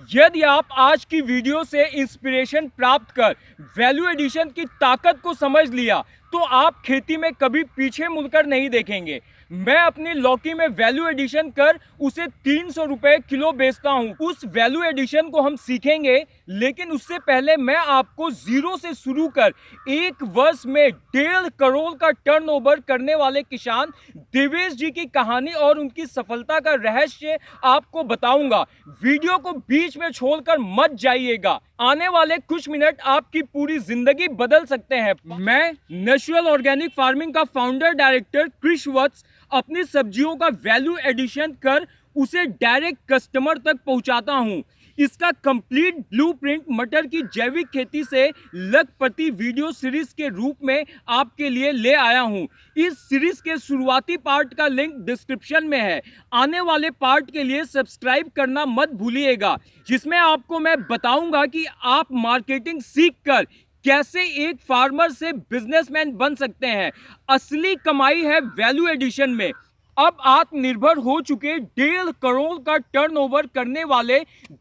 यदि आप आज की वीडियो से इंस्पिरेशन प्राप्त कर वैल्यू एडिशन की ताकत को समझ लिया तो आप खेती में कभी पीछे मुड़कर नहीं देखेंगे। मैं अपनी लौकी में वैल्यू एडिशन कर उसे 300 रुपए किलो बेचता हूं। उस वैल्यू एडिशन को हम सीखेंगे, लेकिन उससे पहले मैं आपको जीरो से शुरू कर एक वर्ष में 1.5 करोड़ का टर्नओवर करने वाले किसान देवेश जी की कहानी और उनकी सफलता का रहस्य आपको बताऊंगा। वीडियो को बीच में छोड़कर मत जाइएगा। आने वाले कुछ मिनट आपकी पूरी जिंदगी बदल सकते हैं। मैं नेचुरल ऑर्गेनिक फार्मिंग का फाउंडर डायरेक्टर कृष वत्स अपनी सब्जियों का वैल्यू एडिशन कर उसे डायरेक्ट कस्टमर तक पहुंचाता हूं। इसका कंप्लीट ब्लूप्रिंट मटर की जैविक खेती से लखपति वीडियो सीरीज के रूप में आपके लिए ले आया हूं। इस सीरीज के शुरुआती पार्ट का लिंक डिस्क्रिप्शन में है। आने वाले पार्ट के लिए सब्सक्राइब करना मत भूलिएगा, जिसमें आपको मैं बताऊंगा कि आप मार्केटिंग सीखकर कैसे एक फार्मर से बिजनेसमैन बन सकते हैं। असली कमाई है वैल्यू एडिशन में। अब आत्मनिर्भर हो चुके 1.5 करोड़ का टर्नओवर करने वाले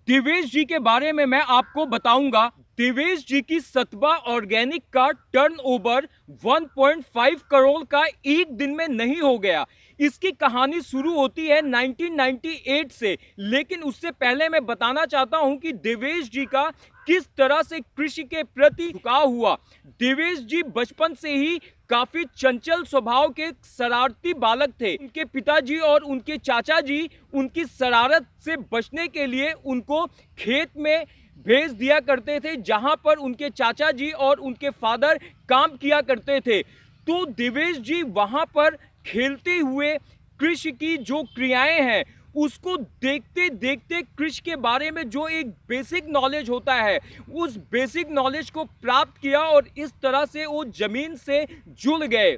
देवेश जी के बारे में मैं आपको बताऊंगा। देवेश जी की सतवा ऑर्गेनिक का टर्नओवर 1.5 करोड़ का एक दिन में नहीं हो गया। इसकी कहानी शुरू होती है 1998 से, लेकिन उससे पहले मैं बताना चाहता हूं कि देवेश जी का किस तरह से कृषि के प्रति झुकाव हुआ। देवेश जी बचपन से ही काफी चंचल स्वभाव के शरारती बालक थे। उनके पिताजी और उनके चाचा जी उनकी शरारत से बचने के लिए उनको खेत में भेज दिया करते थे, जहां पर उनके चाचा जी और उनके फादर काम किया करते थे। तो देवेश जी वहां पर खेलते हुए कृषि की जो क्रियाएं हैं उसको देखते देखते कृषि के बारे में जो एक बेसिक नॉलेज होता है उस बेसिक नॉलेज को प्राप्त किया और इस तरह से वो जमीन से जुड़ गए।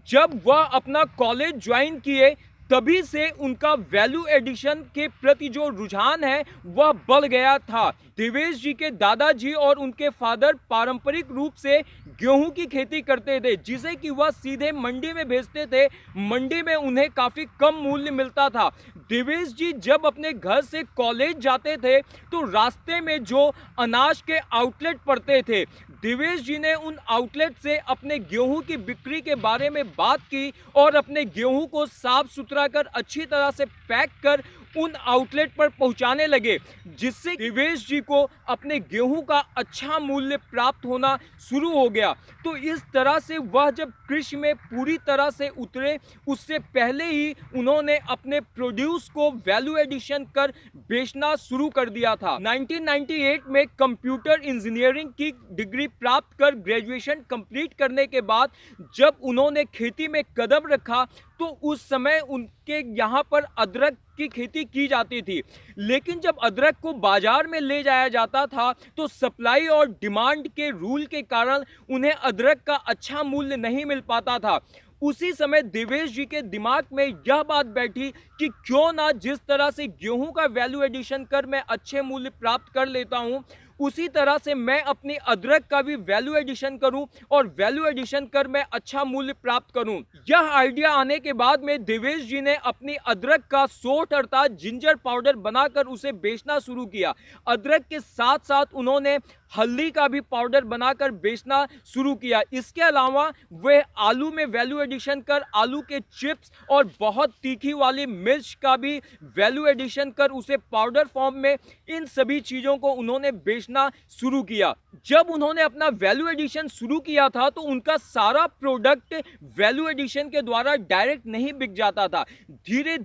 जब वह अपना कॉलेज ज्वाइन किए तभी से उनका वैल्यू एडिशन के प्रति जो रुझान है वह बढ़ गया था। देवेश जी के दादाजी और उनके फादर पारंपरिक रूप से गेहूं की खेती करते थे, जिसे कि वह सीधे मंडी में भेजते थे। मंडी में उन्हें काफी कम मूल्य मिलता था। देवेश जी जब अपने घर से कॉलेज जाते थे तो रास्ते में जो अनाज के आउटलेट पड़ते थे, देवेश जी ने उन आउटलेट से अपने गेहूं की बिक्री के बारे में बात की और अपने गेहूं को साफ सुथरा कर अच्छी तरह से पैक कर उन आउटलेट पर पहुंचाने लगे, जिससे देवेश जी को अपने गेहूं का अच्छा मूल्य प्राप्त होना शुरू हो गया। तो इस तरह से वह जब कृषि में पूरी तरह से उतरे, उससे पहले ही उन्होंने अपने प्रोड्यूस को वैल्यू एडिशन कर बेचना शुरू कर दिया था। 1998 में कंप्यूटर इंजीनियरिंग की डिग्री प्राप्त कर ग्रेजुएशन कंप्लीट करने के बाद जब उन्होंने खेती में कदम रखा तो उस समय उनके यहाँ पर अदरक की खेती की जाती थी। लेकिन जब अदरक को बाजार में ले जाया जाता था तो सप्लाई और डिमांड के रूल के कारण उन्हें अदरक का अच्छा मूल्य नहीं मिल पाता था। उसी समय देवेश जी के दिमाग में यह बात बैठी कि क्यों ना जिस तरह से गेहूं का वैल्यू एडिशन कर मैं अच्छे मूल्य प्राप्त कर लेता हूं, उसी तरह से मैं अपनी अदरक का भी वैल्यू एडिशन करूं और वैल्यू एडिशन कर मैं अच्छा मूल्य प्राप्त करूं। यह आइडिया आने के बाद में देवेश जी ने अपनी अदरक का सोट अर्थात जिंजर पाउडर बनाकर उसे बेचना शुरू किया। अदरक के साथ साथ उन्होंने हल्दी का भी पाउडर बनाकर बेचना शुरू किया। इसके अलावा वे आलू में वैल्यू एडिशन कर आलू के चिप्स और बहुत तीखी वाली मिर्च का भी वैल्यू एडिशन कर उसे पाउडर फॉर्म में इन सभी चीज़ों को उन्होंने बेचना शुरू किया। जब उन्होंने अपना वैल्यू एडिशन शुरू किया था तो उनका सारा प्रोडक्ट वैल्यू एडिशन के द्वारा डायरेक्ट नहीं बिक जाता था। धीरे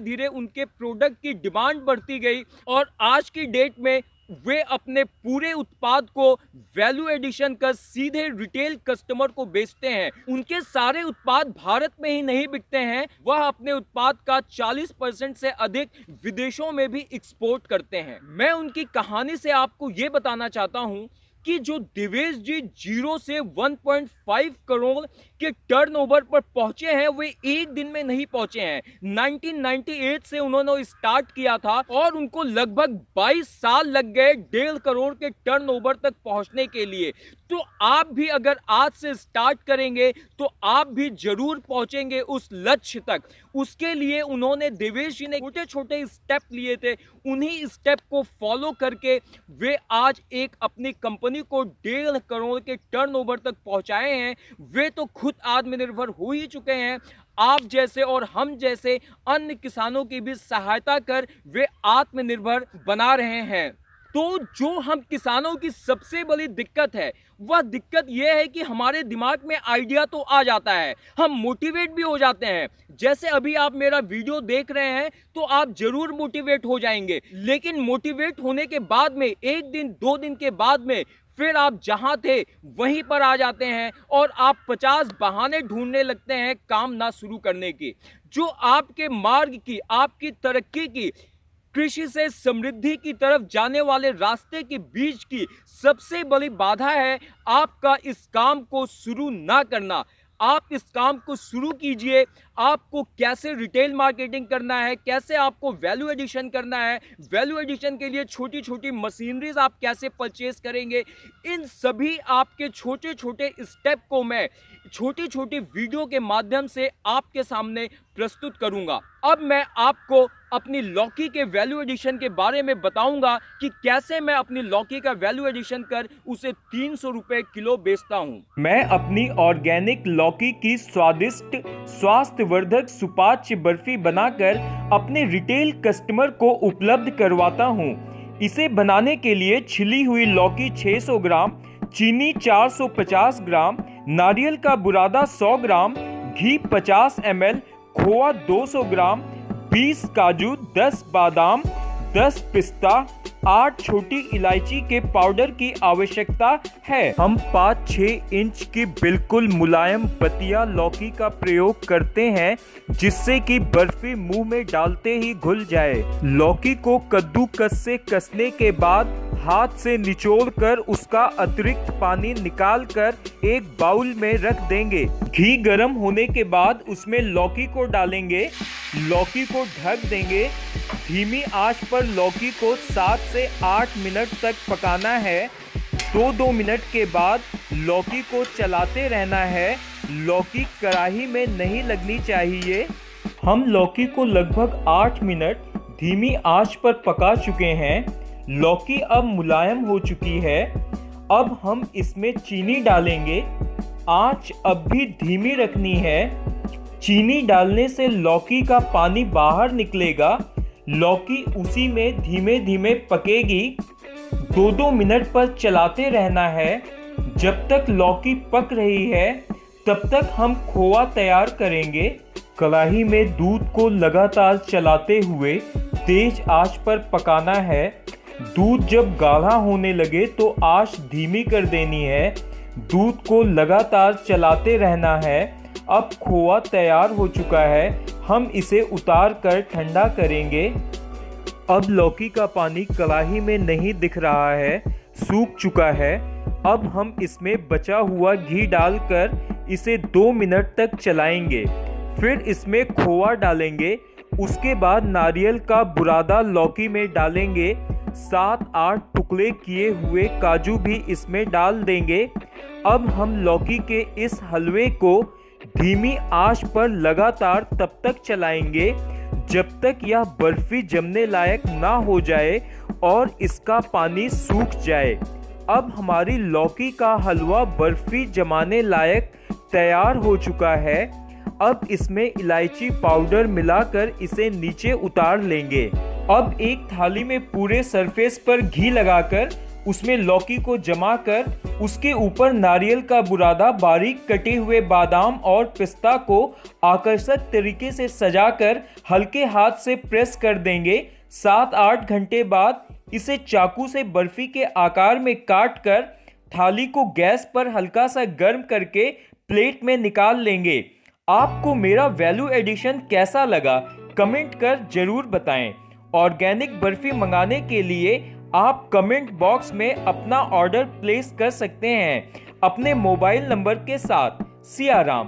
धीरे उनके प्रोडक्ट की डिमांड बढ़ती गई और आज की डेट में वे अपने पूरे उत्पाद को वैल्यू एडिशन कर सीधे रिटेल कस्टमर को बेचते हैं। उनके सारे उत्पाद भारत में ही नहीं बिकते हैं, वह अपने उत्पाद का 40% से अधिक विदेशों में भी एक्सपोर्ट करते हैं। मैं उनकी कहानी से आपको ये बताना चाहता हूं कि जो देवेश जी 0 से 1.5 करोड़ के टर्नओवर पर पहुंचे हैं वे एक दिन में नहीं पहुंचे हैं। 1998 से उन्होंने स्टार्ट किया था और उनको लगभग 22 साल लग गए 1.5 करोड़ के टर्नओवर तक पहुंचने के लिए। तो आप भी अगर आज से स्टार्ट करेंगे तो आप भी जरूर पहुंचेंगे उस लक्ष्य तक। उसके लिए उन्होंने देवेश जी ने छोटे छोटे स्टेप लिए थे, उन्हीं स्टेप को फॉलो करके वे आज एक अपनी कंपनी को 1.5 करोड़ के टर्नओवर तक पहुंचाए हैं। वे तो खुद आत्मनिर्भर हो ही चुके हैं। आप जैसे और हम जैसे अन्य किसानों की भी सहायता कर वे आत्मनिर्भर बना रहे हैं। तो जो हम किसानों की सबसे बड़ी दिक्कत है, वह दिक्कत यह है कि हमारे दिमाग में आइडिया तो आ जाता है, हम मोटिवेट भी हो जाते हैं। जैसे अभी आप मेरा वीडियो देख रहे हैं तो आप जरूर मोटिवेट हो जाएंगे, लेकिन मोटिवेट होने के बाद में 1 दिन 2 दिन के बाद में फिर आप जहां थे वहीं पर आ जाते हैं और आप 50 बहाने ढूंढने लगते हैं काम ना शुरू करने की। जो आपके मार्ग की, आपकी तरक्की की, कृषि से समृद्धि की तरफ जाने वाले रास्ते के बीच की सबसे बड़ी बाधा है आपका इस काम को शुरू ना करना। आप इस काम को शुरू कीजिए। आपको कैसे रिटेल मार्केटिंग करना है, कैसे आपको वैल्यू एडिशन करना है, वैल्यू एडिशन के लिए छोटी छोटी मशीनरीज आप कैसे परचेज करेंगे, इन सभी आपके छोटे छोटे स्टेप को मैं छोटी छोटी वीडियो के माध्यम से आपके सामने प्रस्तुत करूंगा। अब मैं आपको अपनी लौकी के वैल्यू एडिशन के बारे में बताऊंगा कि कैसे मैं अपनी लौकी का वैल्यू एडिशन कर उसे 300 रुपए किलो बेचता हूं। मैं अपनी ऑर्गेनिक लौकी की स्वादिष्ट स्वास्थ्यवर्धक सुपाच्य बर्फी बनाकर अपने रिटेल कस्टमर को उपलब्ध करवाता हूं। इसे बनाने के लिए छिली हुई लौकी 600 ग्राम, चीनी 450 ग्राम, नारियल का बुरादा 100 ग्राम, घी 50 ml, खोआ 200 ग्राम, 20 काजू, 10 बादाम, 10 पिस्ता, 8 छोटी इलायची के पाउडर की आवश्यकता है। हम 5-6 इंच की बिल्कुल मुलायम बतिया लौकी का प्रयोग करते हैं, जिससे कि बर्फी मुंह में डालते ही घुल जाए। लौकी को कद्दूकस से कसने के बाद हाथ से निचोड़कर उसका अतिरिक्त पानी निकालकर एक बाउल में रख देंगे। घी गर्म होने के बाद उसमें लौकी को डालेंगे, लौकी को ढक देंगे। धीमी आंच पर लौकी को 7 से 8 मिनट तक पकाना है। 2-2 मिनट के बाद लौकी को चलाते रहना है। लौकी कढ़ाई में नहीं लगनी चाहिए। हम लौकी को लगभग 8 मिनट धीमी आंच पर पका चुके हैं। लौकी अब मुलायम हो चुकी है। अब हम इसमें चीनी डालेंगे। आंच अब भी धीमी रखनी है। चीनी डालने से लौकी का पानी बाहर निकलेगा। लौकी उसी में धीमे धीमे पकेगी। 2-2 मिनट पर चलाते रहना है। जब तक लौकी पक रही है तब तक हम खोआ तैयार करेंगे। कढ़ाई में दूध को लगातार चलाते हुए तेज आंच पर पकाना है। दूध जब गाढ़ा होने लगे तो आंच धीमी कर देनी है। दूध को लगातार चलाते रहना है। अब खोआ तैयार हो चुका है। हम इसे उतार कर ठंडा करेंगे। अब लौकी का पानी कढ़ाई में नहीं दिख रहा है, सूख चुका है। अब हम इसमें बचा हुआ घी डालकर इसे 2 मिनट तक चलाएंगे। फिर इसमें खोआ डालेंगे। उसके बाद नारियल का बुरादा लौकी में डालेंगे। 7-8 टुकड़े किए हुए काजू भी इसमें डाल देंगे। अब हम लौकी के इस हलवे को धीमी आंच पर लगातार तब तक चलाएंगे जब तक यह बर्फी जमने लायक ना हो जाए और इसका पानी सूख जाए। अब हमारी लौकी का हलवा बर्फी जमाने लायक तैयार हो चुका है। अब इसमें इलायची पाउडर मिलाकर इसे नीचे उतार लेंगे। अब एक थाली में पूरे सरफेस पर घी लगाकर उसमें लौकी को जमाकर उसके ऊपर नारियल का बुरादा, बारीक कटे हुए बादाम और पिस्ता को आकर्षक तरीके से सजाकर हल्के हाथ से प्रेस कर देंगे। 7-8 घंटे बाद इसे चाकू से बर्फी के आकार में काटकर थाली को गैस पर हल्का सा गर्म करके प्लेट में निकाल लेंगे। आपको मेरा वैल्यू एडिशन कैसा लगा कमेंट कर जरूर बताएं। ऑर्गेनिक बर्फी मंगाने के लिए आप कमेंट बॉक्स में अपना ऑर्डर प्लेस कर सकते हैं अपने मोबाइल नंबर के साथ। सिया राम।